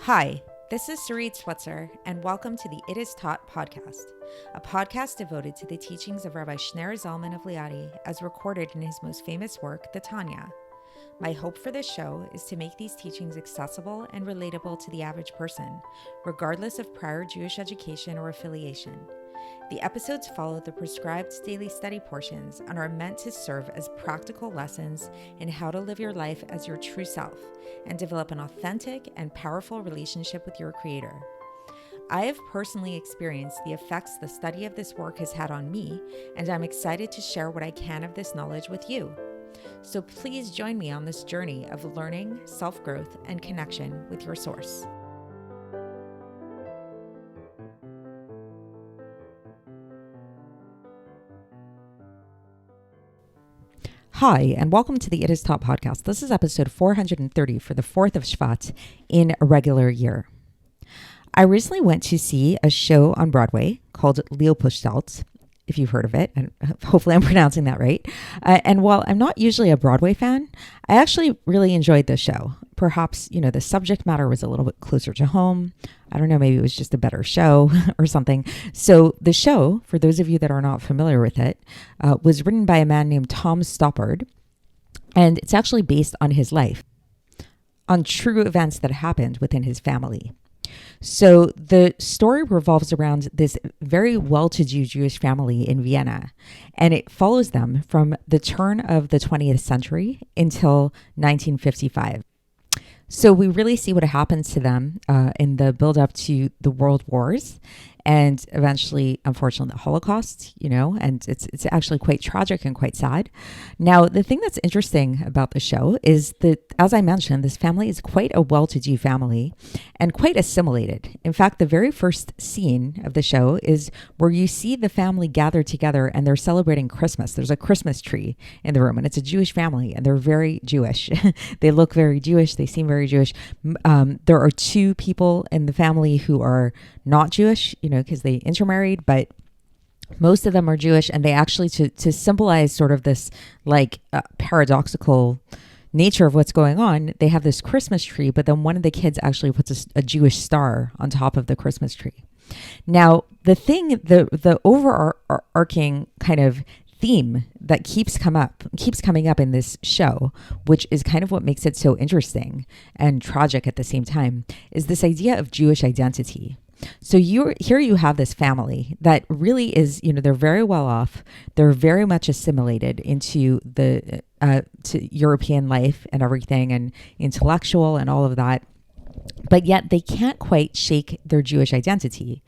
Hi, this is Sarit Switzer, and welcome to the It Is Taught podcast, a podcast devoted to the teachings of Rabbi Shneur Zalman of Liadi as recorded in his most famous work, the Tanya. My hope for this show is to make these teachings accessible and relatable to the average person, regardless of prior Jewish education or affiliation. The episodes follow the prescribed daily study portions and are meant to serve as practical lessons in how to live your life as your true self and develop an authentic and powerful relationship with your Creator. I have personally experienced the effects the study of this work has had on me, and I'm excited to share what I can of this knowledge with you. So please join me on this journey of learning, self-growth, and connection with your source. Hi, and welcome to the It Is Taught podcast. This is episode 430 for the 4th of Shevat in a regular year. I recently went to see a show on Broadway called Likkutei, if you've heard of it, and hopefully I'm pronouncing that right. And while I'm not usually a Broadway fan, I actually really enjoyed the show. Perhaps, the subject matter was a little bit closer to home. I don't know, maybe it was just a better show or something. So the show, for those of you that are not familiar with it, was written by a man named Tom Stoppard, and it's actually based on his life, on true events that happened within his family. So the story revolves around this very well-to-do Jewish family in Vienna, and it follows them from the turn of the 20th century until 1955. So we really see what happens to them in the build-up to the World Wars and eventually, unfortunately, the Holocaust, and it's actually quite tragic and quite sad. Now, the thing that's interesting about the show is that, as I mentioned, this family is quite a well-to-do family and quite assimilated. In fact, the very first scene of the show is where you see the family gathered together and they're celebrating Christmas. There's a Christmas tree in the room, and it's a Jewish family, and they're very Jewish. They look very Jewish. They seem very Jewish. There are two people in the family who are not Jewish, because they intermarried, but most of them are Jewish, and they actually, to symbolize sort of this paradoxical nature of what's going on, they have this Christmas tree, but then one of the kids actually puts a Jewish star on top of the Christmas tree. Now, the overarching kind of theme that keeps coming up in this show, which is kind of what makes it so interesting and tragic at the same time, is this idea of Jewish identity. So here you have this family that really is, they're very well off. They're very much assimilated into the to European life and everything, and intellectual and all of that. But yet they can't quite shake their Jewish identity.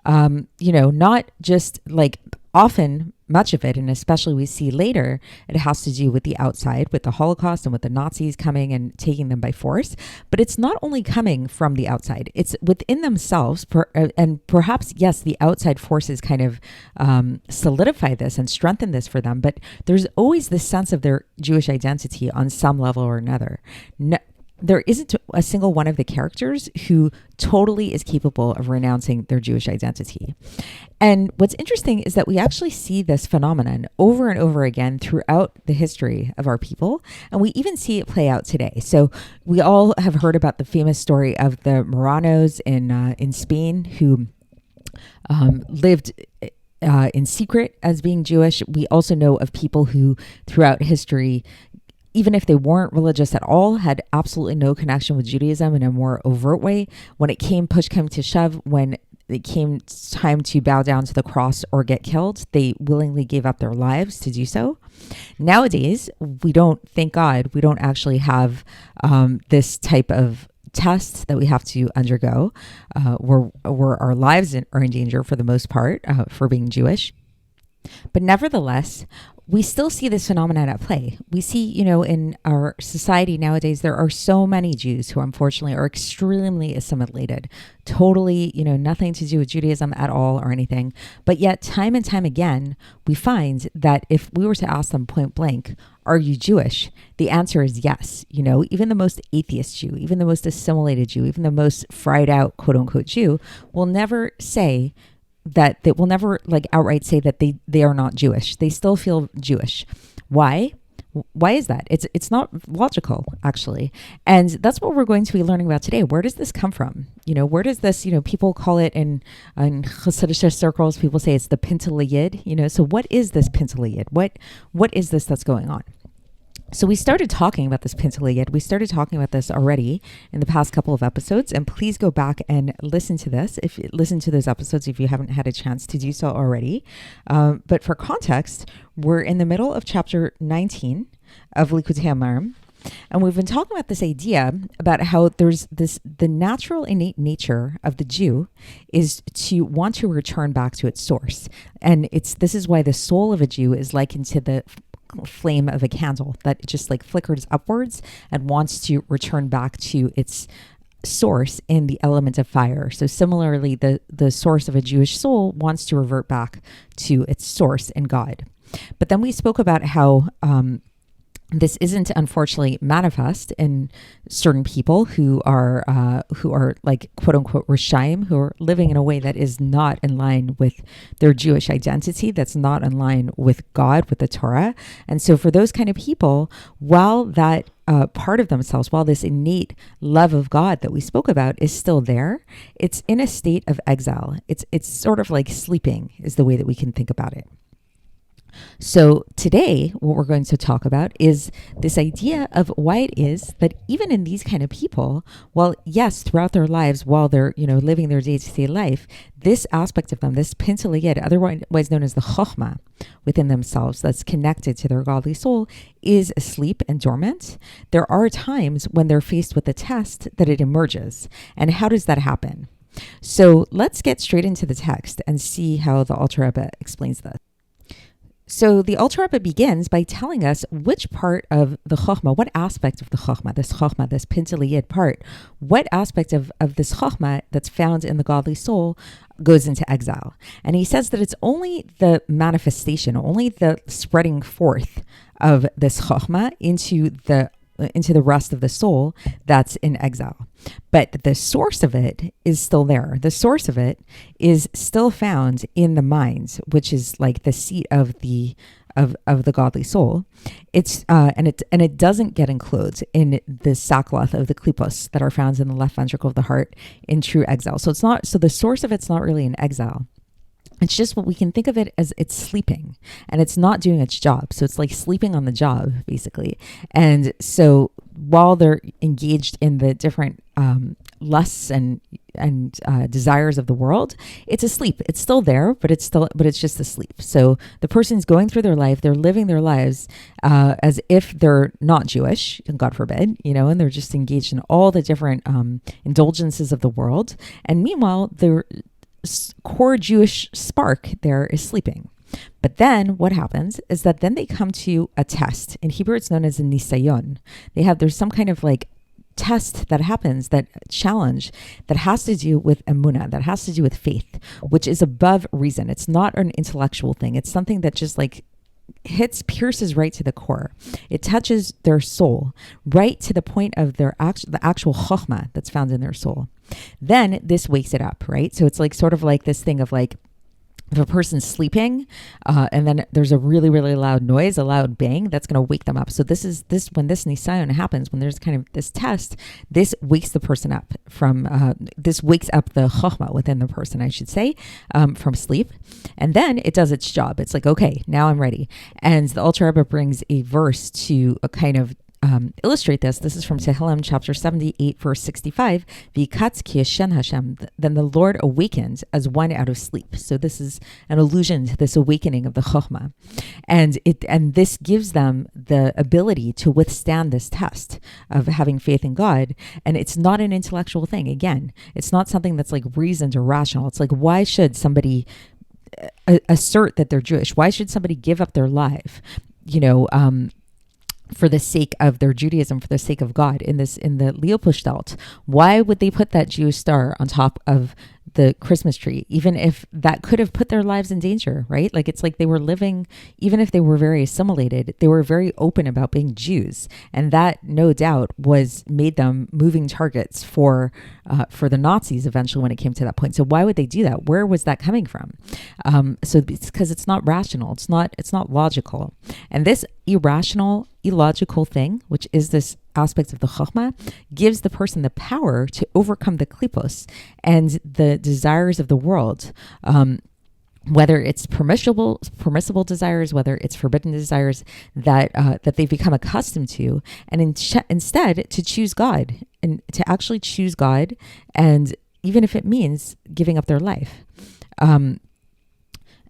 Not just like often much of it, and especially we see later, it has to do with the outside, with the Holocaust and with the Nazis coming and taking them by force. But it's not only coming from the outside, it's within themselves. And perhaps, yes, the outside forces kind of solidify this and strengthen this for them. But there's always this sense of their Jewish identity on some level or another. There isn't a single one of the characters who totally is capable of renouncing their Jewish identity. And what's interesting is that we actually see this phenomenon over and over again throughout the history of our people, and we even see it play out today. So we all have heard about the famous story of the Moranos in Spain who lived in secret as being Jewish. We also know of people who throughout history, even if they weren't religious at all, had absolutely no connection with Judaism in a more overt way. When push came to shove, when it came time to bow down to the cross or get killed, they willingly gave up their lives to do so. Nowadays, we don't, thank God, we don't actually have this type of test that we have to undergo where our lives are in danger for the most part for being Jewish. But nevertheless, we still see this phenomenon at play. We see, in our society nowadays, there are so many Jews who unfortunately are extremely assimilated, totally, nothing to do with Judaism at all or anything. But yet time and time again, we find that if we were to ask them point blank, are you Jewish? The answer is yes. Even the most atheist Jew, even the most assimilated Jew, even the most fried out, quote unquote, Jew will never say that they will never outright say that they are not Jewish. They still feel Jewish. Why? Why is that? It's not logical, actually. And that's what we're going to be learning about today. Where does this come from? Where does this, people call it in Hasidic circles, people say it's the Pinteliyid, so what is this Pinteliyid? What is this that's going on? So we started talking about this Pinteliyid. We started talking about this already in the past couple of episodes, and please go back and listen to those episodes if you haven't had a chance to do so already. But for context, we're in the middle of chapter 19 of Likkutei Amarim, and we've been talking about this idea about how there's the natural innate nature of the Jew is to want to return back to its source. And this is why the soul of a Jew is likened to the flame of a candle that just like flickers upwards and wants to return back to its source in the element of fire. So similarly, the source of a Jewish soul wants to revert back to its source in God. But then we spoke about how this isn't unfortunately manifest in certain people who are like quote unquote Rishaim, who are living in a way that is not in line with their Jewish identity, that's not in line with God, with the Torah. And so for those kind of people, while that part of themselves, while this innate love of God that we spoke about is still there, it's in a state of exile. It's sort of like sleeping is the way that we can think about it. So today, what we're going to talk about is this idea of why it is that even in these kind of people, well, yes, throughout their lives, while they're, living their day-to-day life, this aspect of them, this Pinteliyid, otherwise known as the Chochma, within themselves, that's connected to their godly soul, is asleep and dormant. There are times when they're faced with a test that it emerges. And how does that happen? So let's get straight into the text and see how the Alter Rebbe explains this. So the Alter Rebbe begins by telling us which part of the Chochma, what aspect of the Chochma, this Pinteliyid part, what aspect of this Chochma that's found in the godly soul goes into exile. And he says that it's only the manifestation, only the spreading forth of this Chochma into the rest of the soul that's in exile. But the source of it is still there. The source of it is still found in the mind, which is like the seat of the godly soul. It's and it doesn't get enclosed in the sackcloth of the klipos that are found in the left ventricle of the heart in true exile. So the source of it's not really in exile. It's just what we can think of it as it's sleeping and it's not doing its job. So it's like sleeping on the job, basically. And so while they're engaged in the different lusts and desires of the world, it's asleep. It's still there, but it's just asleep. So the person's going through their life, they're living their lives as if they're not Jewish, God forbid, and they're just engaged in all the different indulgences of the world. And meanwhile, they're core Jewish spark there is sleeping. But then what happens is that then they come to a test. In Hebrew, it's known as a nisayon. There's some kind of like test that happens, that challenge that has to do with emunah, that has to do with faith, which is above reason. It's not an intellectual thing. It's something that just like pierces right to the core. It touches their soul right to the point of the actual chochma that's found in their soul. Then this wakes it up, right? So it's like sort of like this thing of like, if a person's sleeping and then there's a really, really loud noise, a loud bang, that's going to wake them up. So when this nisayon happens, when there's kind of this test, this wakes the person up this wakes up the chochma within the person, I should say, from sleep. And then it does its job. It's like, okay, now I'm ready. And the Alter Rebbe brings a verse to a kind of illustrate this. This is from Tehillim chapter 78 verse 65. V'katz ki yashen Hashem. Then the Lord awakened as one out of sleep. So this is an allusion to this awakening of the Chochma, and this gives them the ability to withstand this test of having faith in God. And it's not an intellectual thing. Again, it's not something that's like reasoned or rational. It's like, why should somebody assert that they're Jewish? Why should somebody give up their life? For the sake of their Judaism, for the sake of God, in the Likkutei, why would they put that Jewish star on top of the Christmas tree, even if that could have put their lives in danger, right? Like, it's like they were living, even if they were very assimilated, they were very open about being Jews. And that, no doubt, made them moving targets for the Nazis eventually when it came to that point. So why would they do that? Where was that coming from? So it's because it's not rational. It's not logical. And this irrational, illogical thing, which is this aspect of the Chochma, gives the person the power to overcome the klipos and the desires of the world. Whether it's permissible desires, whether it's forbidden desires that they've become accustomed to, and instead to choose God, and to actually choose God, and even if it means giving up their life, and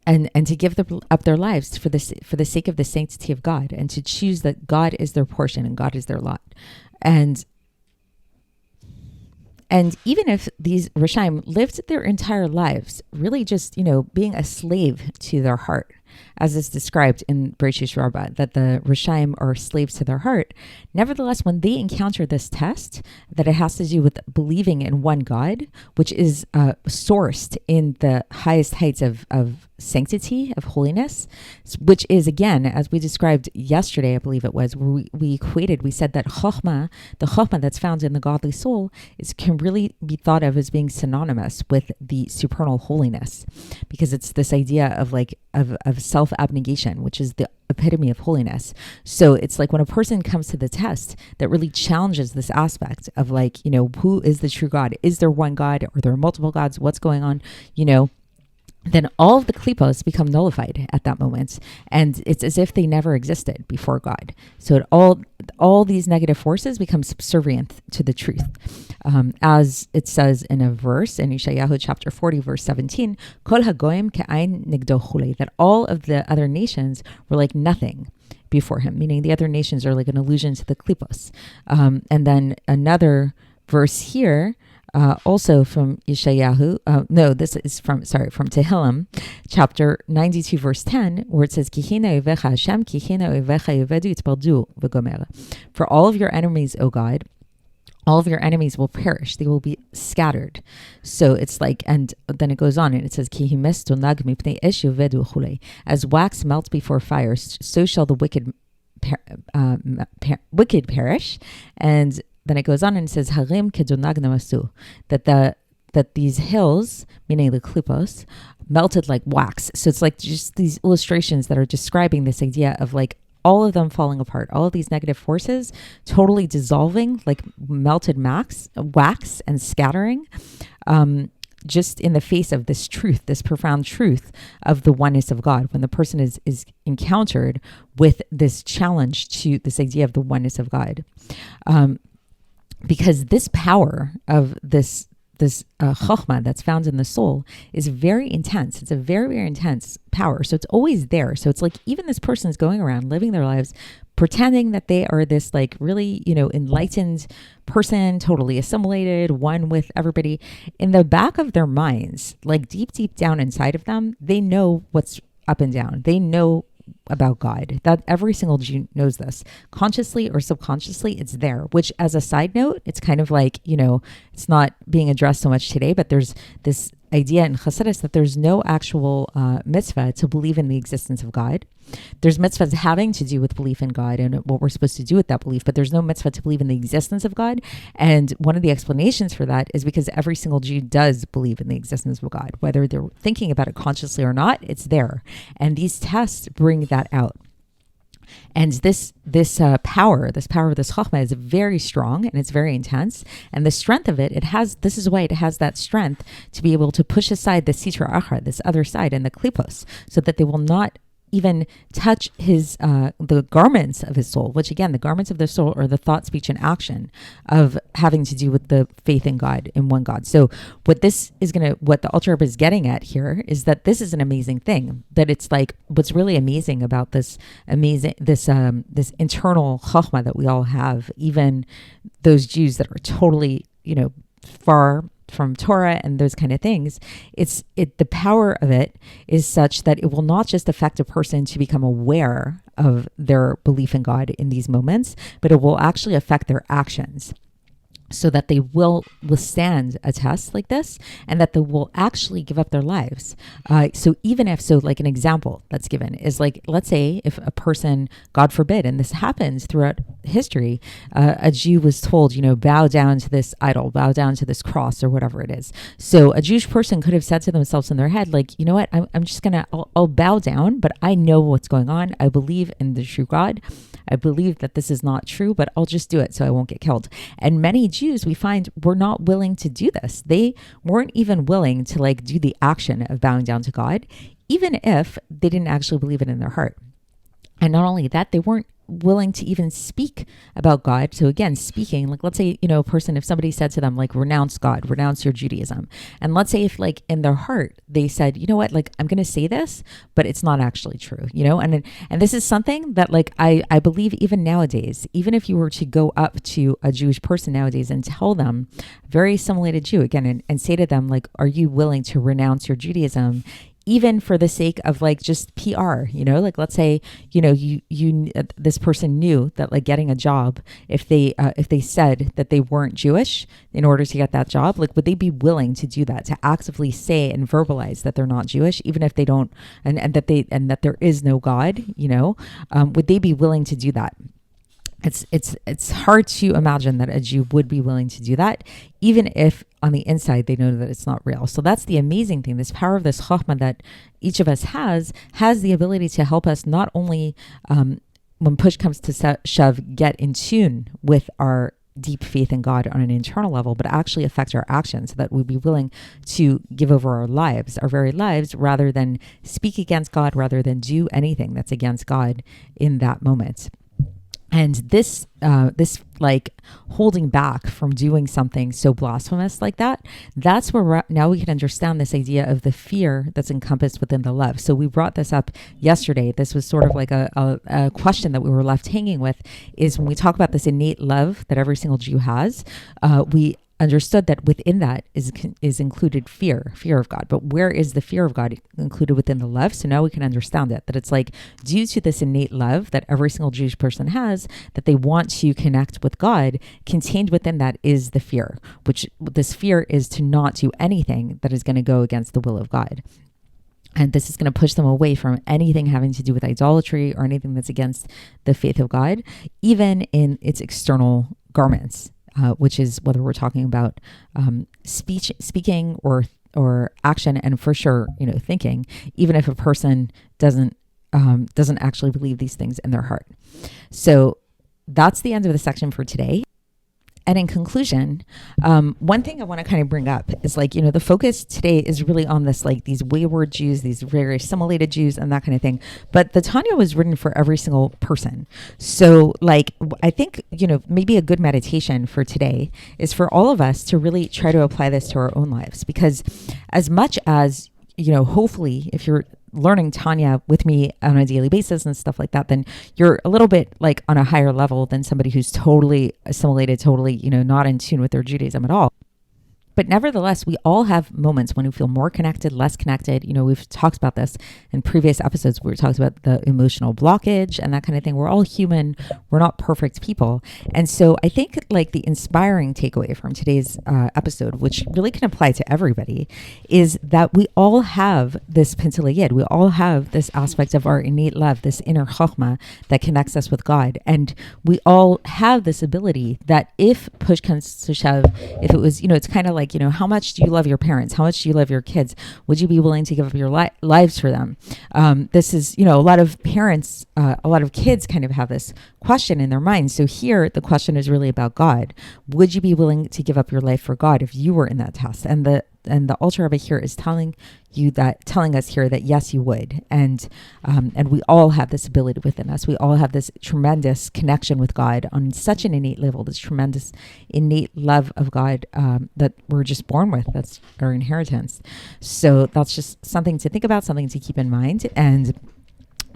to give up their lives for the sake of the sanctity of God, and to choose that God is their portion and God is their lot, And even if these Rishaim lived their entire lives really just, being a slave to their heart, as is described in Bereshit Rabbah, that the Rishaim are slaves to their heart, nevertheless, when they encounter this test, that it has to do with believing in one God, which is sourced in the highest heights of sanctity, of holiness, which is, again, as we described yesterday, I believe it was, where we said that Chochma, the Chochma that's found in the godly soul, can really be thought of as being synonymous with the supernal holiness, because it's this idea of self-abnegation, which is the epitome of holiness. So it's like when a person comes to the test that really challenges this aspect of who is the true God? Is there one God? Are there multiple gods? What's going on? Then all of the klipos become nullified at that moment, and it's as if they never existed before God. So all these negative forces become subservient to the truth. As it says in a verse in Yeshayahu chapter 40, verse 17, Kol hagoyim ke'ain nigdo chulei, that all of the other nations were like nothing before him, meaning the other nations are like an allusion to the klipos. And then another verse here, also from Yeshayahu, this is from Tehillim, chapter 92, verse 10, where it says, Kihina ovecha Hashem, kihina ovecha yovedu yitbaldu v'gomer. For all of your enemies, O God, all of your enemies will perish. They will be scattered. So it's like, and then it goes on and it says, Kihimes donag mipnei esh yovedu chulei. As wax melts before fire, so shall the wicked perish. And then it goes on and it says, Harim kedonag namasu, that these hills, meaning the klipos, melted like wax. So it's like just these illustrations that are describing this idea of all of them falling apart, all of these negative forces totally dissolving, like melted wax and scattering, just in the face of this truth, this profound truth of the oneness of God. When the person is encountered with this challenge to this idea of the oneness of God. Because this power of this chochma that's found in the soul is very intense. It's a very, very intense power. So it's always there. So it's like even this person is going around living their lives pretending that they are this really, enlightened person, totally assimilated, one with everybody. In the back of their minds, deep, deep down inside of them, they know what's up and down. They know about God. That every single Jew knows this. Consciously or subconsciously, it's there, which as a side note, it's kind of it's not being addressed so much today, but there's this idea in Chassidus that there's no actual mitzvah to believe in the existence of God. There's mitzvahs having to do with belief in God and what we're supposed to do with that belief, but there's no mitzvah to believe in the existence of God. And one of the explanations for that is because every single Jew does believe in the existence of God, whether they're thinking about it consciously or not, it's there. And these tests bring that out. And this power of this chochma is very strong and it's very intense. And the strength of this is why it has that strength to be able to push aside the sitra achra, this other side, and the klipos, so that they will not even touch the garments of his soul, which again, the garments of the soul are the thought, speech, and action of having to do with the faith in God, in one God. So what the Alter Rebbe is getting at here is that this is an amazing thing, that it's what's really amazing about this internal chochma that we all have, even those Jews that are totally, far from Torah and those kind of things, the power of it is such that it will not just affect a person to become aware of their belief in God in these moments, but it will actually affect their actions. so that they will withstand a test like this and that they will actually give up their lives. So even if, so like an example that's given is like, let's say if a person, God forbid, and this happens throughout history, a Jew was told, bow down to this idol, bow down to this cross or whatever it is. So a Jewish person could have said to themselves in their head, like, you know what, I'm just I'll bow down, but I know what's going on. I believe in the true God. I believe that this is not true, but I'll just do it so I won't get killed. And many Jews we find were not willing to do this. They weren't even willing to like do the action of bowing down to God, even if they didn't actually believe it in their heart. And not only that, they weren't willing to even speak about God. So again, speaking, like let's say, a person, if somebody said to them, like, renounce God, renounce your Judaism. And let's say if like in their heart, they said, you know what, like I'm going to say this, but it's not actually true, and this is something that like, I believe even nowadays, even if you were to go up to a Jewish person nowadays and tell them, very assimilated Jew again, and say to them, like, are you willing to renounce your Judaism? Even for the sake of like just PR, like let's say, this person knew that like getting a job, if they said that they weren't Jewish in order to get that job, like would they be willing to do that, to actively say and verbalize that they're not Jewish, even if they don't, and that there is no God, would they be willing to do that? It's hard to imagine that a Jew would be willing to do that, even if on the inside they know that it's not real. So that's the amazing thing. This power of this Chochma that each of us has the ability to help us not only when push comes to shove, get in tune with our deep faith in God on an internal level, but actually affect our actions so that we'd be willing to give over our lives, our very lives, rather than speak against God, rather than do anything that's against God in that moment. And this like holding back from doing something so blasphemous like that, that's where now we can understand this idea of the fear that's encompassed within the love. So we brought this up yesterday. This was sort of like a question that we were left hanging with, is when we talk about this innate love that every single Jew has, we understood that within that is included fear of God. But where is the fear of God included within the love? So now we can understand it, that it's like due to this innate love that every single Jewish person has, that they want to connect with God, contained within that is the fear, which this fear is to not do anything that is going to go against the will of God. And this is going to push them away from anything having to do with idolatry or anything that's against the faith of God, even in its external garments. Which is whether we're talking about speaking or action, and for sure, thinking, even if a person doesn't actually believe these things in their heart. So that's the end of the section for today. And in conclusion, one thing I want to kind of bring up is like, the focus today is really on this, like these wayward Jews, these very assimilated Jews and that kind of thing. But the Tanya was written for every single person. So like, I think, maybe a good meditation for today is for all of us to really try to apply this to our own lives. Because as much as, hopefully if you're learning Tanya with me on a daily basis and stuff like that, then you're a little bit like on a higher level than somebody who's totally assimilated, totally, not in tune with their Judaism at all. But nevertheless, we all have moments when we feel more connected, less connected. We've talked about this in previous episodes where we talked about the emotional blockage and that kind of thing. We're all human. We're not perfect people. And so I think like the inspiring takeaway from today's episode, which really can apply to everybody, is that we all have this Pintele Yid. We all have this aspect of our innate love, this inner Chochma that connects us with God. And we all have this ability that if push comes to shove, if it was, it's kind of like, how much do you love your parents? How much do you love your kids? Would you be willing to give up your lives for them? This is, a lot of parents, a lot of kids kind of have this question in their minds. So here, the question is really about God. Would you be willing to give up your life for God if you were in that test? And the Alter Rebbe here is telling us here that yes, you would, and we all have this ability within us. We all have this tremendous connection with God on such an innate level. This tremendous innate love of God that we're just born with. That's our inheritance. So that's just something to think about, something to keep in mind, and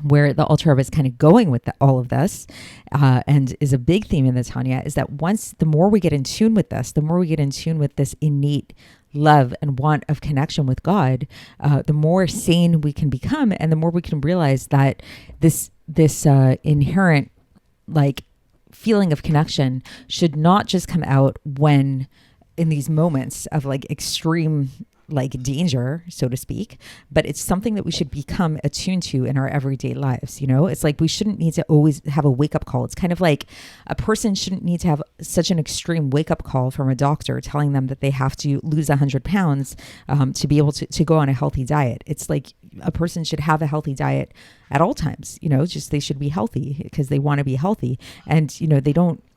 where the Alter Rebbe is kind of going with all of this, and is a big theme in the Tanya, is that the more we get in tune with this, the more we get in tune with this innate love and want of connection with God, the more sane we can become, and the more we can realize that this inherent like feeling of connection should not just come out when in these moments of like extreme like danger, so to speak, but it's something that we should become attuned to in our everyday lives. You know, it's like we shouldn't need to always have a wake up call. It's kind of like a person shouldn't need to have such an extreme wake up call from a doctor telling them that they have to lose 100 pounds to be able to go on a healthy diet. It's like a person should have a healthy diet at all times, you know, just they should be healthy because they want to be healthy. And, you know,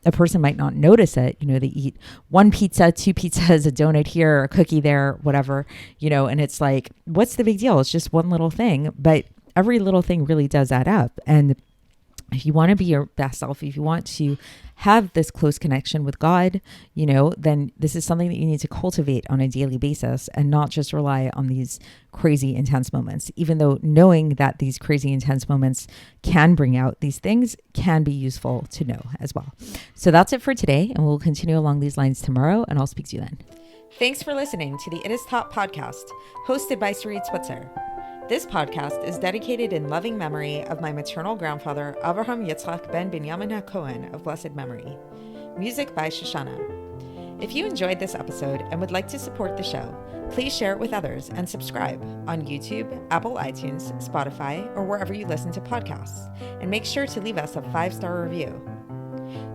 a person might not notice it. You know, they eat one pizza, two pizzas, a donut here, a cookie there, whatever, you know, and it's like, what's the big deal? It's just one little thing, but every little thing really does add up. And if you want to be your best self, if you want to have this close connection with God, you know, then this is something that you need to cultivate on a daily basis and not just rely on these crazy intense moments, even though knowing that these crazy intense moments can bring out these things can be useful to know as well. So that's it for today. And we'll continue along these lines tomorrow, and I'll speak to you then. Thanks for listening to the It Is Taught podcast, hosted by Sarit Switzer. This podcast is dedicated in loving memory of my maternal grandfather, Avraham Yitzchak ben Binyamin HaKohen of blessed memory. Music by Shoshana. If you enjoyed this episode and would like to support the show, please share it with others and subscribe on YouTube, Apple iTunes, Spotify, or wherever you listen to podcasts. And make sure to leave us a 5-star review.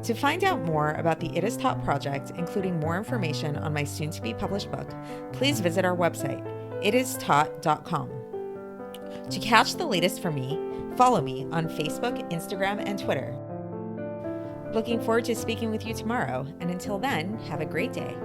To find out more about the It Is Taught project, including more information on my soon-to-be published book, please visit our website, itistaught.com. To catch the latest from me, follow me on Facebook, Instagram, and Twitter. Looking forward to speaking with you tomorrow, and until then, have a great day.